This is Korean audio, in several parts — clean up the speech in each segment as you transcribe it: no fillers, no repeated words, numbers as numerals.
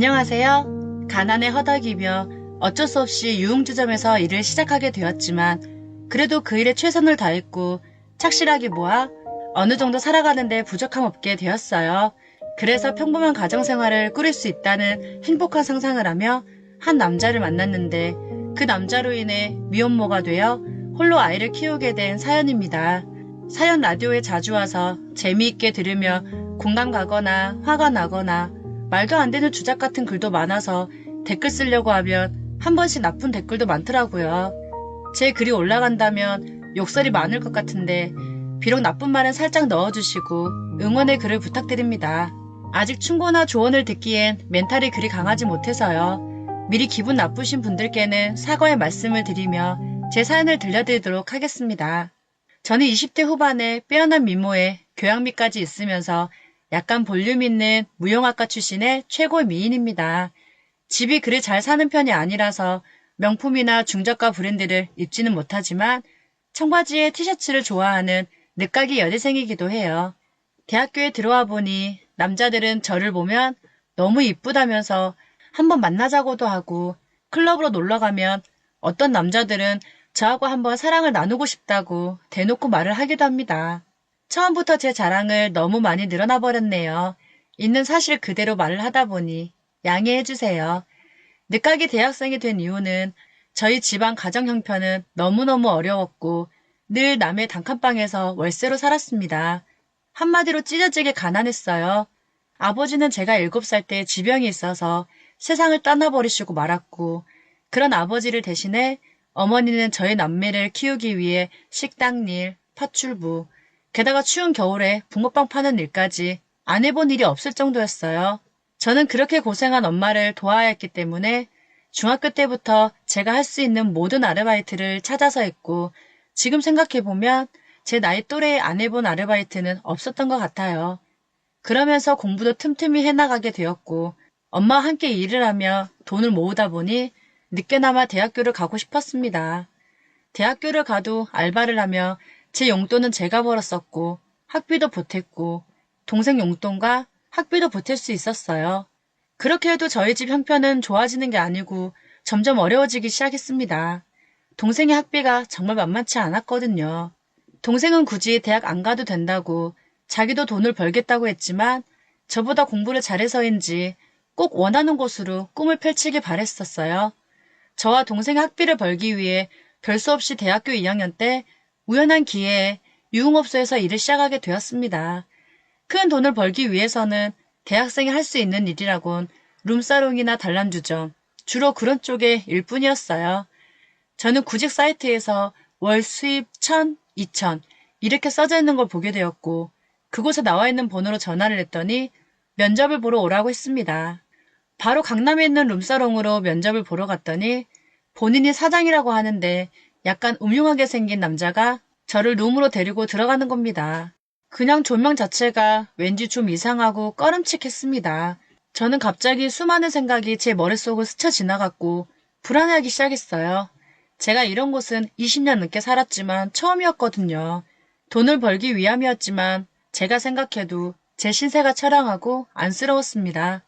안녕하세요. 가난에 허덕이며 어쩔 수 없이 유흥주점에서 일을 시작하게 되었지만 그래도 그 일에 최선을 다했고 착실하게 모아 어느 정도 살아가는데 부족함 없게 되었어요. 그래서 평범한 가정생활을 꾸릴 수 있다는 행복한 상상을 하며 한 남자를 만났는데 그 남자로 인해 미혼모가 되어 홀로 아이를 키우게 된 사연입니다. 사연 라디오에 자주 와서 재미있게 들으며 공감 가거나 화가 나거나 말도 안 되는 주작 같은 글도 많아서 댓글 쓰려고 하면 한 번씩 나쁜 댓글도 많더라고요. 제 글이 올라간다면 욕설이 많을 것 같은데 비록 나쁜 말은 살짝 넣어주시고 응원의 글을 부탁드립니다. 아직 충고나 조언을 듣기엔 멘탈이 그리 강하지 못해서요. 미리 기분 나쁘신 분들께는 사과의 말씀을 드리며 제 사연을 들려드리도록 하겠습니다. 저는 20대 후반에 빼어난 미모에 교양미까지 있으면서 약간 볼륨 있는 무용학과 출신의 최고 미인입니다. 집이 그리 잘 사는 편이 아니라서 명품이나 중저가 브랜드를 입지는 못하지만 청바지에 티셔츠를 좋아하는 늦가기 여대생이기도 해요. 대학교에 들어와 보니 남자들은 저를 보면 너무 이쁘다면서 한번 만나자고도 하고 클럽으로 놀러가면 어떤 남자들은 저하고 한번 사랑을 나누고 싶다고 대놓고 말을 하기도 합니다. 처음부터 제 자랑을 너무 많이 늘어나 버렸네요. 있는 사실 그대로 말을 하다 보니 양해해 주세요. 늦가기 대학생이 된 이유는 저희 집안 가정 형편은 너무너무 어려웠고 늘 남의 단칸방에서 월세로 살았습니다. 한마디로 찢어지게 가난했어요. 아버지는 제가 7살 때 지병이 있어서 세상을 떠나버리시고 말았고 그런 아버지를 대신해 어머니는 저희 남매를 키우기 위해 식당일, 파출부, 게다가 추운 겨울에 붕어빵 파는 일까지 안 해본 일이 없을 정도였어요. 저는 그렇게 고생한 엄마를 도와야 했기 때문에 중학교 때부터 제가 할 수 있는 모든 아르바이트를 찾아서 했고 지금 생각해보면 제 나이 또래에 안 해본 아르바이트는 없었던 것 같아요. 그러면서 공부도 틈틈이 해나가게 되었고 엄마와 함께 일을 하며 돈을 모으다 보니 늦게나마 대학교를 가고 싶었습니다. 대학교를 가도 알바를 하며 제 용돈은 제가 벌었었고 학비도 보탰고 동생 용돈과 학비도 보탤 수 있었어요. 그렇게 해도 저희 집 형편은 좋아지는 게 아니고 점점 어려워지기 시작했습니다. 동생의 학비가 정말 만만치 않았거든요. 동생은 굳이 대학 안 가도 된다고 자기도 돈을 벌겠다고 했지만 저보다 공부를 잘해서인지 꼭 원하는 곳으로 꿈을 펼치길 바랬었어요. 저와 동생의 학비를 벌기 위해 별 수 없이 대학교 2학년 때 우연한 기회에 유흥업소에서 일을 시작하게 되었습니다. 큰 돈을 벌기 위해서는 대학생이 할 수 있는 일이라곤 룸사롱이나 단란주점, 주로 그런 쪽의 일뿐이었어요. 저는 구직 사이트에서 월 수입 1,000, 2,000 이렇게 써져 있는 걸 보게 되었고 그곳에 나와 있는 번호로 전화를 했더니 면접을 보러 오라고 했습니다. 바로 강남에 있는 룸사롱으로 면접을 보러 갔더니 본인이 사장이라고 하는데 약간 음흉하게 생긴 남자가 저를 룸으로 데리고 들어가는 겁니다. 그냥 조명 자체가 왠지 좀 이상하고 꺼름칙했습니다. 저는 갑자기 수많은 생각이 제 머릿속을 스쳐 지나갔고 불안해하기 시작했어요. 제가 이런 곳은 20년 넘게 살았지만 처음이었거든요. 돈을 벌기 위함이었지만 제가 생각해도 제 신세가 처량하고 안쓰러웠습니다.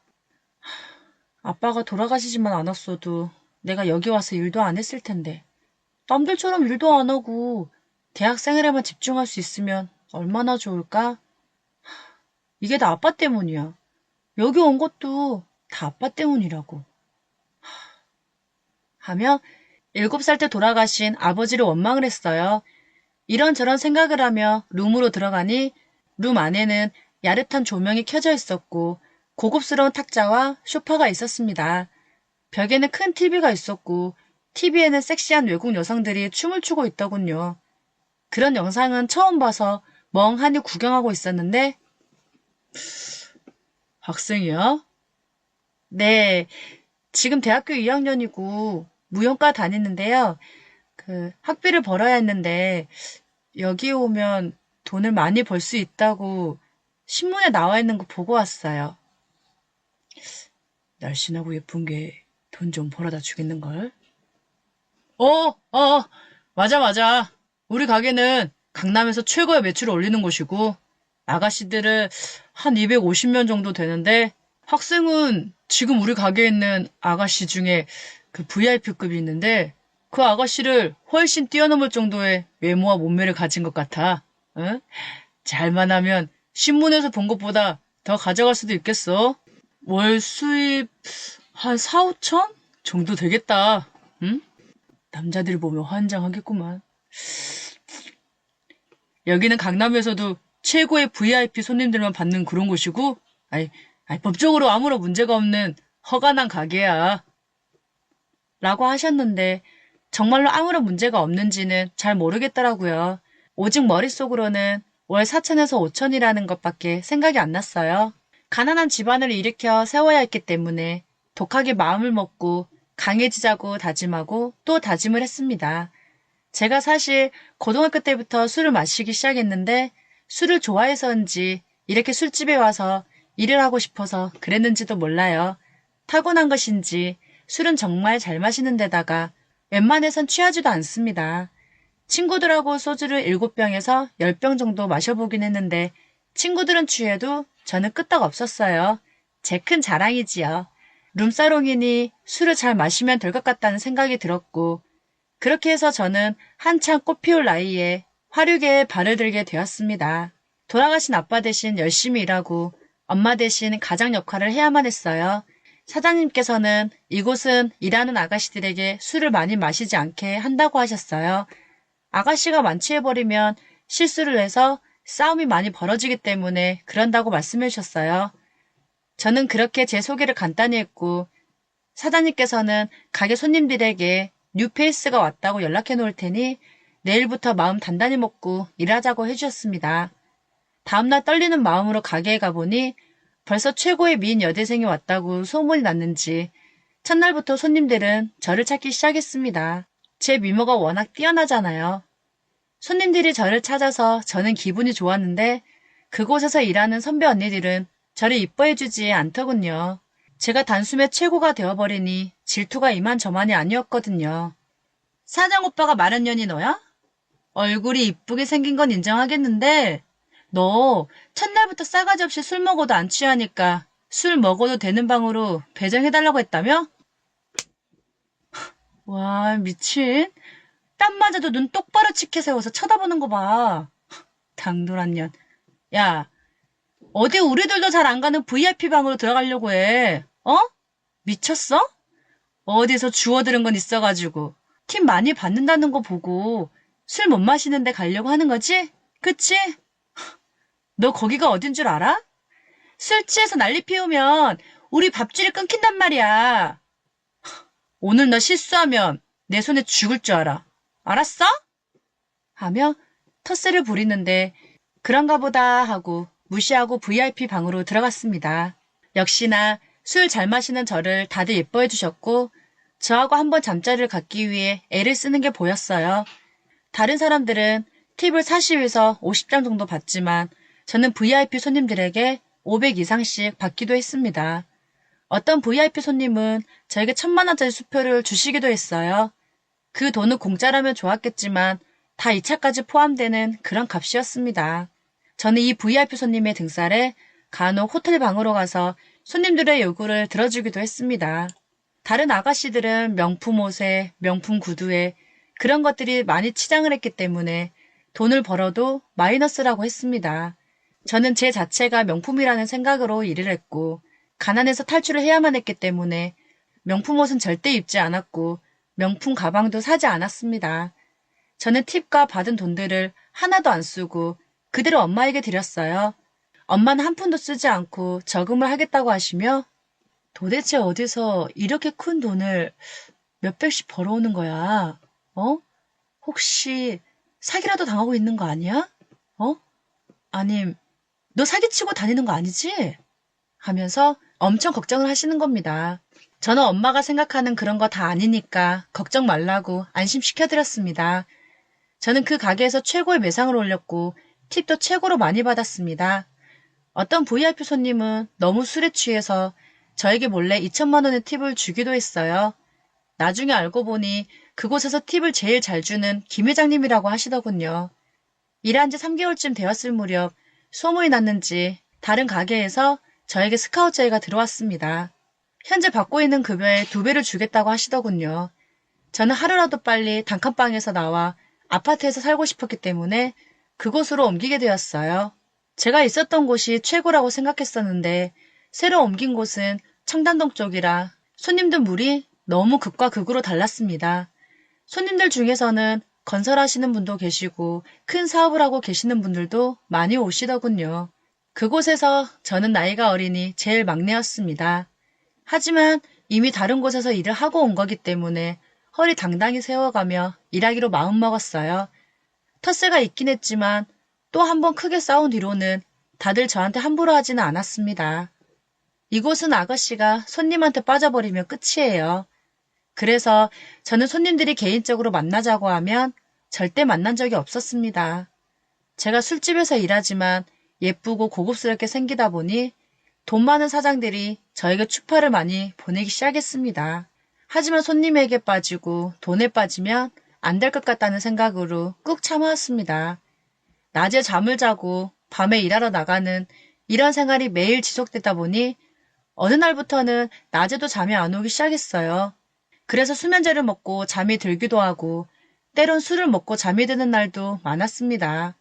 아빠가 돌아가시지만 않았어도 내가 여기 와서 일도 안 했을 텐데 남들처럼 일도 안 하고 대학생활에만 집중할 수 있으면 얼마나 좋을까? 이게 다 아빠 때문이야. 여기 온 것도 다 아빠 때문이라고. 하며 7살 때 돌아가신 아버지를 원망을 했어요. 이런저런 생각을 하며 룸으로 들어가니 룸 안에는 야릇한 조명이 켜져 있었고 고급스러운 탁자와 소파가 있었습니다. 벽에는 큰 TV가 있었고 TV에는 섹시한 외국 여성들이 춤을 추고 있더군요. 그런 영상은 처음 봐서 멍하니 구경하고 있었는데 학생이야? 네, 지금 대학교 2학년이고 무용과 다니는데요. 학비를 벌어야 했는데 여기 오면 돈을 많이 벌 수 있다고 신문에 나와 있는 거 보고 왔어요. 날씬하고 예쁜 게 돈 좀 벌어다 주겠는걸? 맞아. 우리 가게는 강남에서 최고의 매출을 올리는 곳이고 아가씨들은 한 250명 정도 되는데 학생은 지금 우리 가게에 있는 아가씨 중에 그 VIP급이 있는데 그 아가씨를 훨씬 뛰어넘을 정도의 외모와 몸매를 가진 것 같아. 응? 잘만 하면 신문에서 본 것보다 더 가져갈 수도 있겠어. 월 수입 한 4, 5천 정도 되겠다. 응? 남자들 보면 환장하겠구만. 여기는 강남에서도 최고의 VIP 손님들만 받는 그런 곳이고, 법적으로 아무런 문제가 없는 허가난 가게야. 라고 하셨는데, 정말로 아무런 문제가 없는지는 잘 모르겠더라고요. 오직 머릿속으로는 월 4천에서 5천이라는 것밖에 생각이 안 났어요. 가난한 집안을 일으켜 세워야 했기 때문에 독하게 마음을 먹고 강해지자고 다짐하고 또 다짐을 했습니다. 제가 사실 고등학교 때부터 술을 마시기 시작했는데 술을 좋아해서인지 이렇게 술집에 와서 일을 하고 싶어서 그랬는지도 몰라요. 타고난 것인지 술은 정말 잘 마시는 데다가 웬만해선 취하지도 않습니다. 친구들하고 소주를 7병에서 10병 정도 마셔보긴 했는데 친구들은 취해도 저는 끄떡 없었어요. 제 큰 자랑이지요. 룸사롱이니 술을 잘 마시면 될 것 같다는 생각이 들었고 그렇게 해서 저는 한창 꽃피울 나이에 화류계에 발을 들게 되었습니다. 돌아가신 아빠 대신 열심히 일하고 엄마 대신 가장 역할을 해야만 했어요. 사장님께서는 이곳은 일하는 아가씨들에게 술을 많이 마시지 않게 한다고 하셨어요. 아가씨가 만취해버리면 실수를 해서 싸움이 많이 벌어지기 때문에 그런다고 말씀해 주셨어요. 저는 그렇게 제 소개를 간단히 했고 사장님께서는 가게 손님들에게 뉴페이스가 왔다고 연락해 놓을 테니 내일부터 마음 단단히 먹고 일하자고 해주셨습니다. 다음날 떨리는 마음으로 가게에 가보니 벌써 최고의 미인 여대생이 왔다고 소문이 났는지 첫날부터 손님들은 저를 찾기 시작했습니다. 제 미모가 워낙 뛰어나잖아요. 손님들이 저를 찾아서 저는 기분이 좋았는데 그곳에서 일하는 선배 언니들은 저를 이뻐해주지 않더군요. 제가 단숨에 최고가 되어버리니 질투가 이만저만이 아니었거든요. 사장 오빠가 마른 년이 너야? 얼굴이 이쁘게 생긴 건 인정하겠는데 너 첫날부터 싸가지 없이 술 먹어도 안 취하니까 술 먹어도 되는 방으로 배정해달라고 했다며? 와 미친. 땀 맞아도 눈 똑바로 치켜 세워서 쳐다보는 거 봐. 당돌한 년. 야 어디 우리들도 잘 안 가는 VIP 방으로 들어가려고 해. 어? 미쳤어? 어디서 주워들은 건 있어가지고 팁 많이 받는다는 거 보고 술 못 마시는데 가려고 하는 거지? 그치? 너 거기가 어딘 줄 알아? 술 취해서 난리 피우면 우리 밥줄이 끊긴단 말이야. 오늘 너 실수하면 내 손에 죽을 줄 알아. 알았어? 하며 텃세를 부리는데 그런가 보다 하고 무시하고 VIP 방으로 들어갔습니다. 역시나 술 잘 마시는 저를 다들 예뻐해 주셨고 저하고 한번 잠자리를 갖기 위해 애를 쓰는 게 보였어요. 다른 사람들은 팁을 40에서 50장 정도 받지만 저는 VIP 손님들에게 500 이상씩 받기도 했습니다. 어떤 VIP 손님은 저에게 1,000만 원짜리 수표를 주시기도 했어요. 그 돈은 공짜라면 좋았겠지만 다 2차까지 포함되는 그런 값이었습니다. 저는 이 VIP 손님의 등살에 간혹 호텔 방으로 가서 손님들의 요구를 들어주기도 했습니다. 다른 아가씨들은 명품 옷에 명품 구두에 그런 것들이 많이 치장을 했기 때문에 돈을 벌어도 마이너스라고 했습니다. 저는 제 자체가 명품이라는 생각으로 일을 했고 가난해서 탈출을 해야만 했기 때문에 명품 옷은 절대 입지 않았고 명품 가방도 사지 않았습니다. 저는 팁과 받은 돈들을 하나도 안 쓰고 그대로 엄마에게 드렸어요. 엄마는 한 푼도 쓰지 않고 저금을 하겠다고 하시며 도대체 어디서 이렇게 큰 돈을 몇백씩 벌어오는 거야? 어? 혹시 사기라도 당하고 있는 거 아니야? 어? 아님 너 사기치고 다니는 거 아니지? 하면서 엄청 걱정을 하시는 겁니다. 저는 엄마가 생각하는 그런 거 다 아니니까 걱정 말라고 안심시켜드렸습니다. 저는 그 가게에서 최고의 매상을 올렸고 팁도 최고로 많이 받았습니다. 어떤 VIP 손님은 너무 술에 취해서 저에게 몰래 2천만 원의 팁을 주기도 했어요. 나중에 알고 보니 그곳에서 팁을 제일 잘 주는 김 회장님이라고 하시더군요. 일한 지 3개월쯤 되었을 무렵 소문이 났는지 다른 가게에서 저에게 스카우트 제의가 들어왔습니다. 현재 받고 있는 급여의 2배를 주겠다고 하시더군요. 저는 하루라도 빨리 단칸방에서 나와 아파트에서 살고 싶었기 때문에 그곳으로 옮기게 되었어요. 제가 있었던 곳이 최고라고 생각했었는데 새로 옮긴 곳은 청담동 쪽이라 손님들 물이 너무 극과 극으로 달랐습니다. 손님들 중에서는 건설하시는 분도 계시고 큰 사업을 하고 계시는 분들도 많이 오시더군요. 그곳에서 저는 나이가 어리니 제일 막내였습니다. 하지만 이미 다른 곳에서 일을 하고 온 거기 때문에 허리 당당히 세워가며 일하기로 마음먹었어요. 텃세가 있긴 했지만 또 한 번 크게 싸운 뒤로는 다들 저한테 함부로 하지는 않았습니다. 이곳은 아가씨가 손님한테 빠져버리면 끝이에요. 그래서 저는 손님들이 개인적으로 만나자고 하면 절대 만난 적이 없었습니다. 제가 술집에서 일하지만 예쁘고 고급스럽게 생기다 보니 돈 많은 사장들이 저에게 추파를 많이 보내기 시작했습니다. 하지만 손님에게 빠지고 돈에 빠지면 안 될 것 같다는 생각으로 꾹 참아왔습니다. 낮에 잠을 자고 밤에 일하러 나가는 이런 생활이 매일 지속되다 보니 어느 날부터는 낮에도 잠이 안 오기 시작했어요. 그래서 수면제를 먹고 잠이 들기도 하고 때론 술을 먹고 잠이 드는 날도 많았습니다.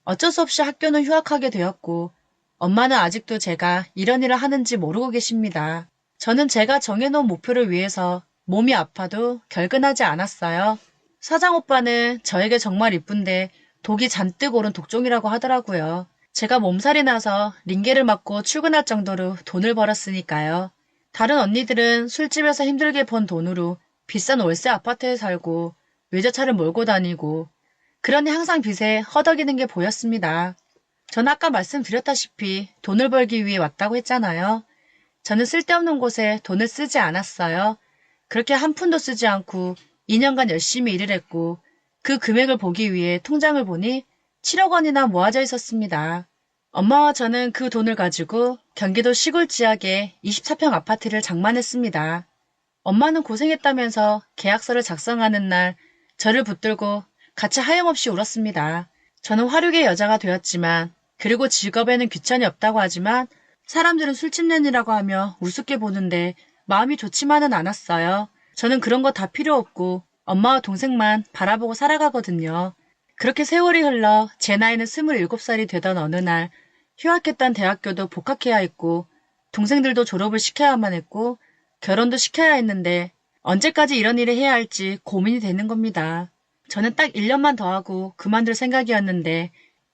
어쩔 수 없이 학교는 휴학하게 되었고 엄마는 아직도 제가 이런 일을 하는지 모르고 계십니다. 저는 제가 정해놓은 목표를 위해서 몸이 아파도 결근하지 않았어요. 사장 오빠는 저에게 정말 이쁜데 독이 잔뜩 오른 독종이라고 하더라고요. 제가 몸살이 나서 링게를 맞고 출근할 정도로 돈을 벌었으니까요. 다른 언니들은 술집에서 힘들게 번 돈으로 비싼 월세 아파트에 살고 외제차를 몰고 다니고 그러니 항상 빚에 허덕이는 게 보였습니다. 전 아까 말씀드렸다시피 돈을 벌기 위해 왔다고 했잖아요. 저는 쓸데없는 곳에 돈을 쓰지 않았어요. 그렇게 한 푼도 쓰지 않고 2년간 열심히 일을 했고 그 금액을 보기 위해 통장을 보니 7억 원이나 모아져 있었습니다. 엄마와 저는 그 돈을 가지고 경기도 시골 지역의 24평 아파트를 장만했습니다. 엄마는 고생했다면서 계약서를 작성하는 날 저를 붙들고 같이 하염없이 울었습니다. 저는 화류계 여자가 되었지만 그리고 직업에는 귀천이 없다고 하지만 사람들은 술집년이라고 하며 우습게 보는데 마음이 좋지만은 않았어요. 저는 그런 거 다 필요 없고 엄마와 동생만 바라보고 살아가거든요. 그렇게 세월이 흘러 제 나이는 27살이 되던 어느 날 휴학했던 대학교도 복학해야 했고 동생들도 졸업을 시켜야만 했고 결혼도 시켜야 했는데 언제까지 이런 일을 해야 할지 고민이 되는 겁니다. 저는 딱 1년만 더 하고 그만둘 생각이었는데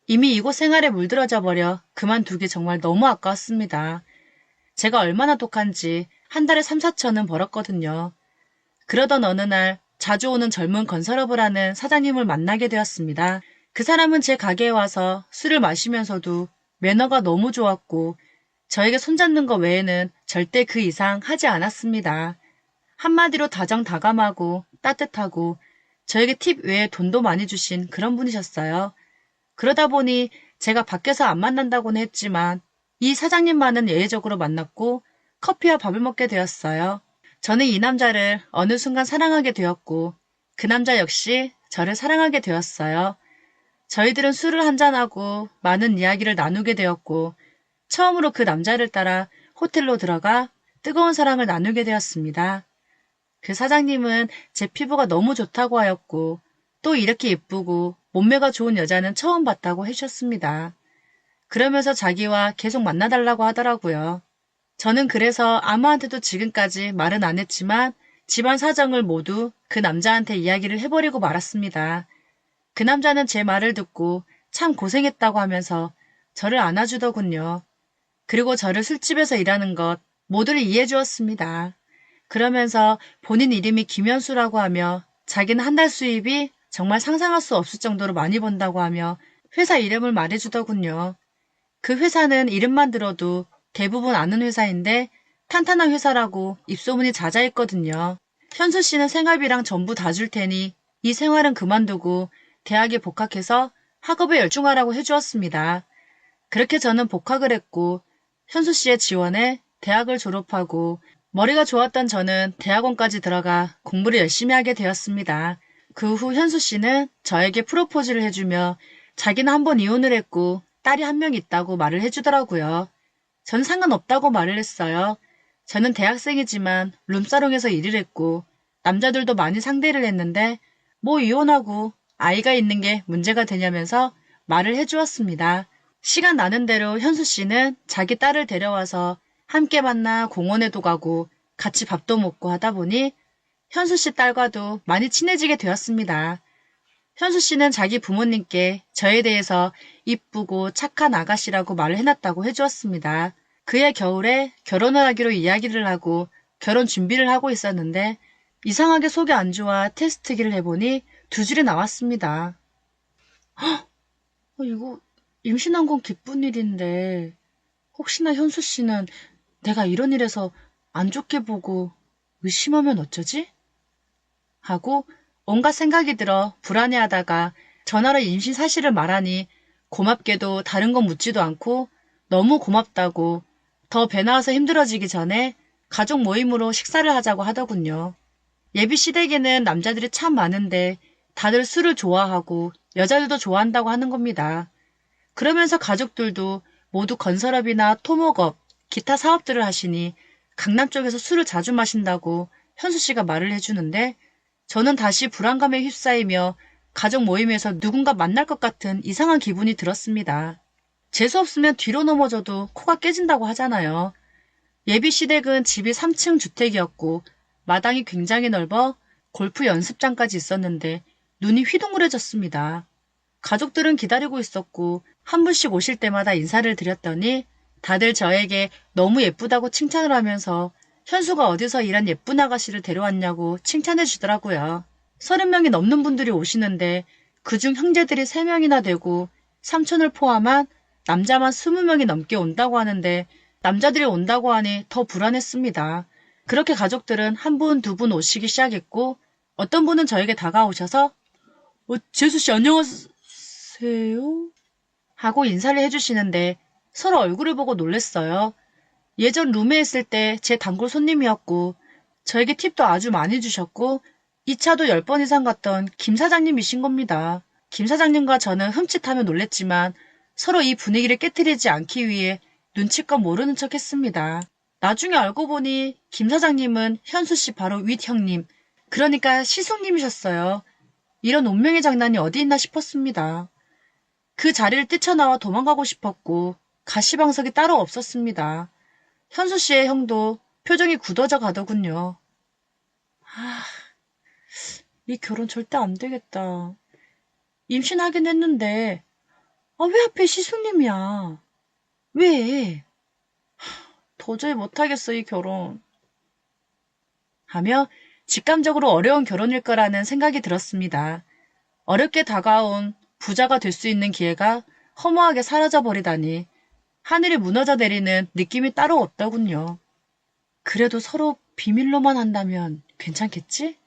이미 이곳 생활에 물들어져 버려 그만두기 정말 너무 아까웠습니다. 제가 얼마나 독한지 한 달에 3, 4천은 벌었거든요. 그러던 어느 날 자주 오는 젊은 건설업을 하는 사장님을 만나게 되었습니다. 그 사람은 제 가게에 와서 술을 마시면서도 매너가 너무 좋았고 저에게 손잡는 것 외에는 절대 그 이상 하지 않았습니다. 한마디로 다정다감하고 따뜻하고 저에게 팁 외에 돈도 많이 주신 그런 분이셨어요. 그러다 보니 제가 밖에서 안 만난다고는 했지만 이 사장님만은 예외적으로 만났고 커피와 밥을 먹게 되었어요. 저는 이 남자를 어느 순간 사랑하게 되었고 그 남자 역시 저를 사랑하게 되었어요. 저희들은 술을 한잔하고 많은 이야기를 나누게 되었고 처음으로 그 남자를 따라 호텔로 들어가 뜨거운 사랑을 나누게 되었습니다. 그 사장님은 제 피부가 너무 좋다고 하였고 또 이렇게 예쁘고 몸매가 좋은 여자는 처음 봤다고 해주셨습니다. 그러면서 자기와 계속 만나달라고 하더라고요. 저는 그래서 아무한테도 지금까지 말은 안 했지만 집안 사정을 모두 그 남자한테 이야기를 해버리고 말았습니다. 그 남자는 제 말을 듣고 참 고생했다고 하면서 저를 안아주더군요. 그리고 저를 술집에서 일하는 것 모두를 이해해 주었습니다. 그러면서 본인 이름이 김현수라고 하며 자기는 한 달 수입이 정말 상상할 수 없을 정도로 많이 번다고 하며 회사 이름을 말해주더군요. 그 회사는 이름만 들어도 대부분 아는 회사인데 탄탄한 회사라고 입소문이 자자했거든요. 현수 씨는 생활비랑 전부 다 줄 테니 이 생활은 그만두고 대학에 복학해서 학업에 열중하라고 해주었습니다. 그렇게 저는 복학을 했고 현수 씨의 지원에 대학을 졸업하고 머리가 좋았던 저는 대학원까지 들어가 공부를 열심히 하게 되었습니다. 그 후 현수 씨는 저에게 프로포즈를 해주며 자기는 한 번 이혼을 했고 딸이 한 명 있다고 말을 해주더라고요. 전 상관없다고 말을 했어요. 저는 대학생이지만 룸사롱에서 일을 했고 남자들도 많이 상대를 했는데 뭐 이혼하고 아이가 있는 게 문제가 되냐면서 말을 해주었습니다. 시간 나는 대로 현수 씨는 자기 딸을 데려와서 함께 만나 공원에도 가고 같이 밥도 먹고 하다 보니 현수 씨 딸과도 많이 친해지게 되었습니다. 현수 씨는 자기 부모님께 저에 대해서 이쁘고 착한 아가씨라고 말을 해놨다고 해주었습니다. 그해 겨울에 결혼을 하기로 이야기를 하고 결혼 준비를 하고 있었는데 이상하게 속이 안 좋아 테스트기를 해보니 2줄이 나왔습니다. 이거 임신한 건 기쁜 일인데 혹시나 현수 씨는 내가 이런 일에서 안 좋게 보고 의심하면 어쩌지? 하고 온갖 생각이 들어 불안해하다가 전화로 임신 사실을 말하니 고맙게도 다른 건 묻지도 않고 너무 고맙다고 더 배 나와서 힘들어지기 전에 가족 모임으로 식사를 하자고 하더군요. 예비 시댁에는 남자들이 참 많은데 다들 술을 좋아하고 여자들도 좋아한다고 하는 겁니다. 그러면서 가족들도 모두 건설업이나 토목업, 기타 사업들을 하시니 강남 쪽에서 술을 자주 마신다고 현수 씨가 말을 해주는데 저는 다시 불안감에 휩싸이며 가족 모임에서 누군가 만날 것 같은 이상한 기분이 들었습니다. 재수 없으면 뒤로 넘어져도 코가 깨진다고 하잖아요. 예비 시댁은 집이 3층 주택이었고 마당이 굉장히 넓어 골프 연습장까지 있었는데 눈이 휘둥그레졌습니다. 가족들은 기다리고 있었고 한 분씩 오실 때마다 인사를 드렸더니 다들 저에게 너무 예쁘다고 칭찬을 하면서 현수가 어디서 일한 예쁜 아가씨를 데려왔냐고 칭찬해 주더라고요. 30명이 넘는 분들이 오시는데 그중 형제들이 3명이나 되고 삼촌을 포함한 남자만 20명이 넘게 온다고 하는데 남자들이 온다고 하니 더 불안했습니다. 그렇게 가족들은 한 분, 2분 오시기 시작했고 어떤 분은 저에게 다가오셔서 재수씨 안녕하세요? 하고 인사를 해주시는데 서로 얼굴을 보고 놀랬어요. 예전 룸에 있을 때 제 단골 손님이었고 저에게 팁도 아주 많이 주셨고 2차도 10번 이상 갔던 김 사장님이신 겁니다. 김 사장님과 저는 흠칫하며 놀랬지만 서로 이 분위기를 깨트리지 않기 위해 눈치껏 모르는 척 했습니다. 나중에 알고 보니 김 사장님은 현수 씨 바로 윗 형님, 그러니까 시숙님이셨어요. 이런 운명의 장난이 어디 있나 싶었습니다. 그 자리를 뛰쳐나와 도망가고 싶었고 가시방석이 따로 없었습니다. 현수 씨의 형도 표정이 굳어져 가더군요. 이 결혼 절대 안 되겠다. 임신하긴 했는데 왜 하필 시숙님이야? 왜? 도저히 못하겠어 이 결혼. 하며 직감적으로 어려운 결혼일 거라는 생각이 들었습니다. 어렵게 다가온 부자가 될 수 있는 기회가 허무하게 사라져버리다니 하늘이 무너져 내리는 느낌이 따로 없더군요. 그래도 서로 비밀로만 한다면 괜찮겠지?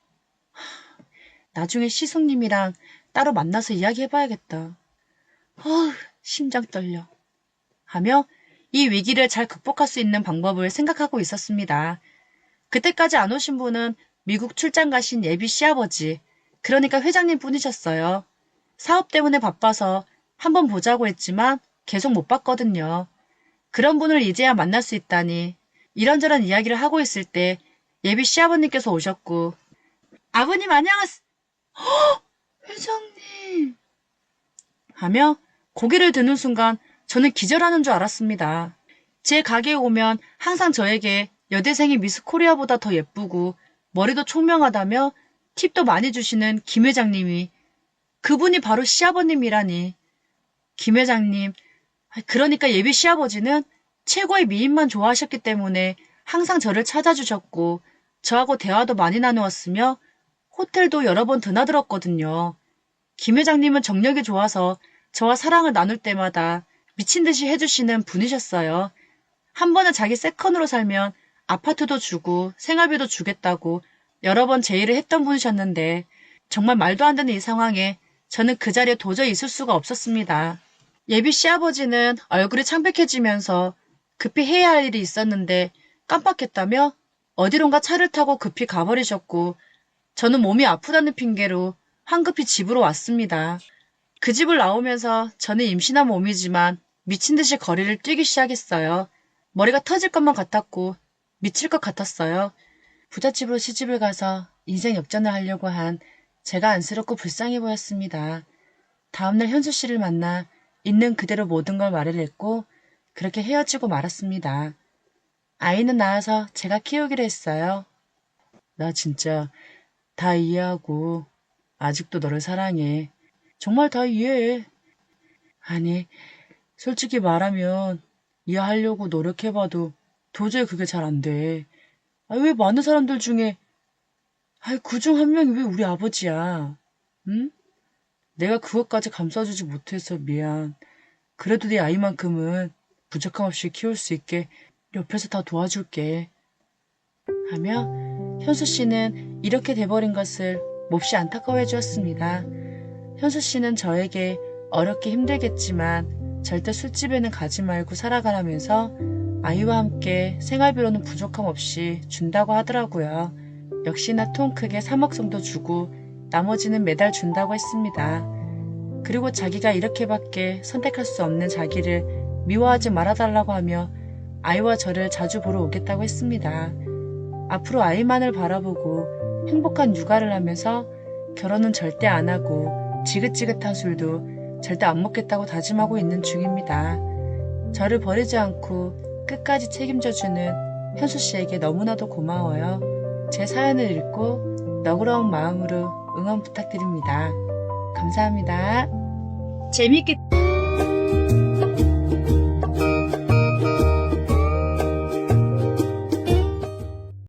나중에 시숙님이랑 따로 만나서 이야기해봐야겠다. 심장 떨려. 하며 이 위기를 잘 극복할 수 있는 방법을 생각하고 있었습니다. 그때까지 안 오신 분은 미국 출장 가신 예비 시아버지, 그러니까 회장님 뿐이셨어요. 사업 때문에 바빠서 한번 보자고 했지만 계속 못 봤거든요. 그런 분을 이제야 만날 수 있다니 이런저런 이야기를 하고 있을 때 예비 시아버님께서 오셨고 아버님 안녕하세요. 회장님 하며 고개를 드는 순간 저는 기절하는 줄 알았습니다. 제 가게에 오면 항상 저에게 여대생이 미스 코리아보다 더 예쁘고 머리도 총명하다며 팁도 많이 주시는 김 회장님이 그분이 바로 시아버님이라니. 김 회장님, 그러니까 예비 시아버지는 최고의 미인만 좋아하셨기 때문에 항상 저를 찾아주셨고 저하고 대화도 많이 나누었으며 호텔도 여러 번 드나들었거든요. 김 회장님은 정력이 좋아서 저와 사랑을 나눌 때마다 미친 듯이 해주시는 분이셨어요. 한 번은 자기 세컨으로 살면 아파트도 주고 생활비도 주겠다고 여러 번 제의를 했던 분이셨는데 정말 말도 안 되는 이 상황에 저는 그 자리에 도저히 있을 수가 없었습니다. 예비 시아버지는 얼굴이 창백해지면서 급히 해야 할 일이 있었는데 깜빡했다며 어디론가 차를 타고 급히 가버리셨고 저는 몸이 아프다는 핑계로 황급히 집으로 왔습니다. 그 집을 나오면서 저는 임신한 몸이지만 미친 듯이 거리를 뛰기 시작했어요. 머리가 터질 것만 같았고 미칠 것 같았어요. 부잣집으로 시집을 가서 인생 역전을 하려고 한 제가 안쓰럽고 불쌍해 보였습니다. 다음날 현수 씨를 만나 있는 그대로 모든 걸 말을 했고 그렇게 헤어지고 말았습니다. 아이는 낳아서 제가 키우기로 했어요. 나 진짜 다 이해하고 아직도 너를 사랑해. 정말 다 이해해. 아니, 솔직히 말하면 이해하려고 노력해봐도 도저히 그게 잘 안 돼. 왜 많은 사람들 중에 그중 한 명이 왜 우리 아버지야? 응? 내가 그것까지 감싸주지 못해서 미안. 그래도 네 아이만큼은 부족함 없이 키울 수 있게 옆에서 다 도와줄게. 하며 현수 씨는 이렇게 돼버린 것을 몹시 안타까워해 주었습니다. 현수 씨는 저에게 어렵게 힘들겠지만 절대 술집에는 가지 말고 살아가라면서 아이와 함께 생활비로는 부족함 없이 준다고 하더라고요. 역시나 통 크게 3억 정도 주고 나머지는 매달 준다고 했습니다. 그리고 자기가 이렇게밖에 선택할 수 없는 자기를 미워하지 말아달라고 하며 아이와 저를 자주 보러 오겠다고 했습니다. 앞으로 아이만을 바라보고 행복한 육아를 하면서 결혼은 절대 안 하고 지긋지긋한 술도 절대 안 먹겠다고 다짐하고 있는 중입니다. 저를 버리지 않고 끝까지 책임져주는 현수 씨에게 너무나도 고마워요. 제 사연을 읽고 너그러운 마음으로 응원 부탁드립니다. 감사합니다. 재미있게